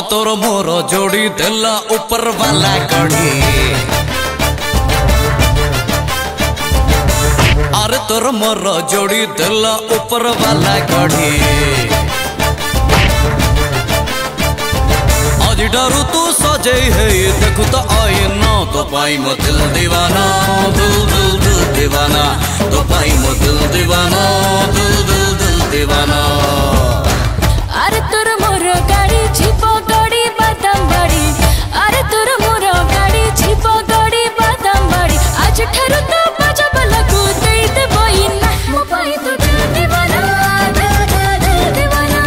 तोर मोर जोड़ी देला ऊपर वाला कड़ी। अरे तोर मोर जोड़ी देला ऊपर वाला कड़ी। आज डरू तू सजे है देखो तो आए ना तो पाई मो दिल दीवाना, दिल दिल दिल दीवाना, तो पाई मो दिल दीवाना, दिल दिल दिल दीवाना। अरे तोर मोर गाड़ी छिपो गाड़ी बादाम बाड़ी। अरे तोर मोर गाड़ी छिपो गाड़ी बादाम बाड़ी। आज ठारू तो बाजा वाला को दे दे बहिना। मो पाई तो दिल दीवाना, दिल दिल दिल दीवाना।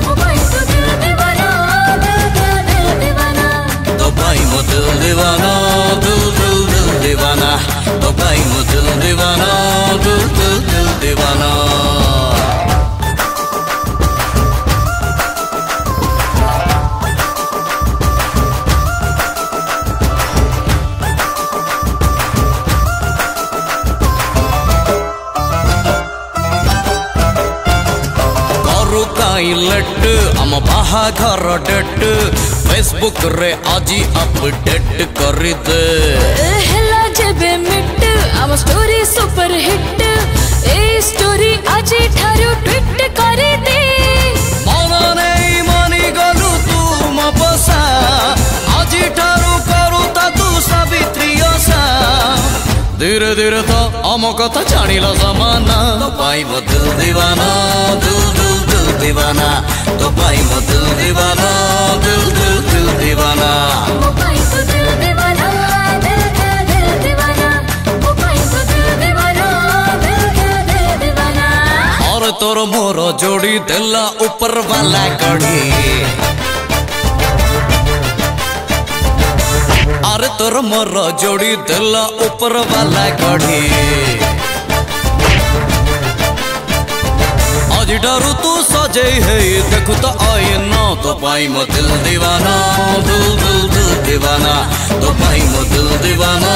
मो पाई तो दिल दीवाना, दिल दिल दिल दीवाना। तो पाई मो दिल दीवाना, दिल दिल दिल दीवाना, तो पाई मो दिल दीवाना, दिल दिल दिल दीवाना। लट आम बाहाघर डेट फेसबुक रे आजी अपडेट कर दे। हेला जेबे मिट आम story super hit. A story आजी ठारू ट्वीट कर दे। मन नहीं मानी गलु तू मो बसा। आजी ठारू करू ता तू सावित्री ओषा। धीरे धीरे तो आम कथा जानिला जमाना। तो पाई मो दिल दीवाना, दिल दिल दिल दीवाना, तो पाई मो दिल दीवाना, दिल दिल दिल दीवाना। मो पाई तो दिल दीवाना, दिल दिल दिल दीवाना। मो पाई तो दिल दीवाना, दिल दिल दिल दीवाना। और तोर मोर जोड़ी देला ऊपर वाला कड़ी। अरे तोर मोर जोड़ी देला ऊपर वाला कड़ी। आज डरू तू सजे है देखो तो आए ना तो पाई मो दिल दीवाना, दिल दिल दिल दीवाना, तो पाई मो दिल दीवाना,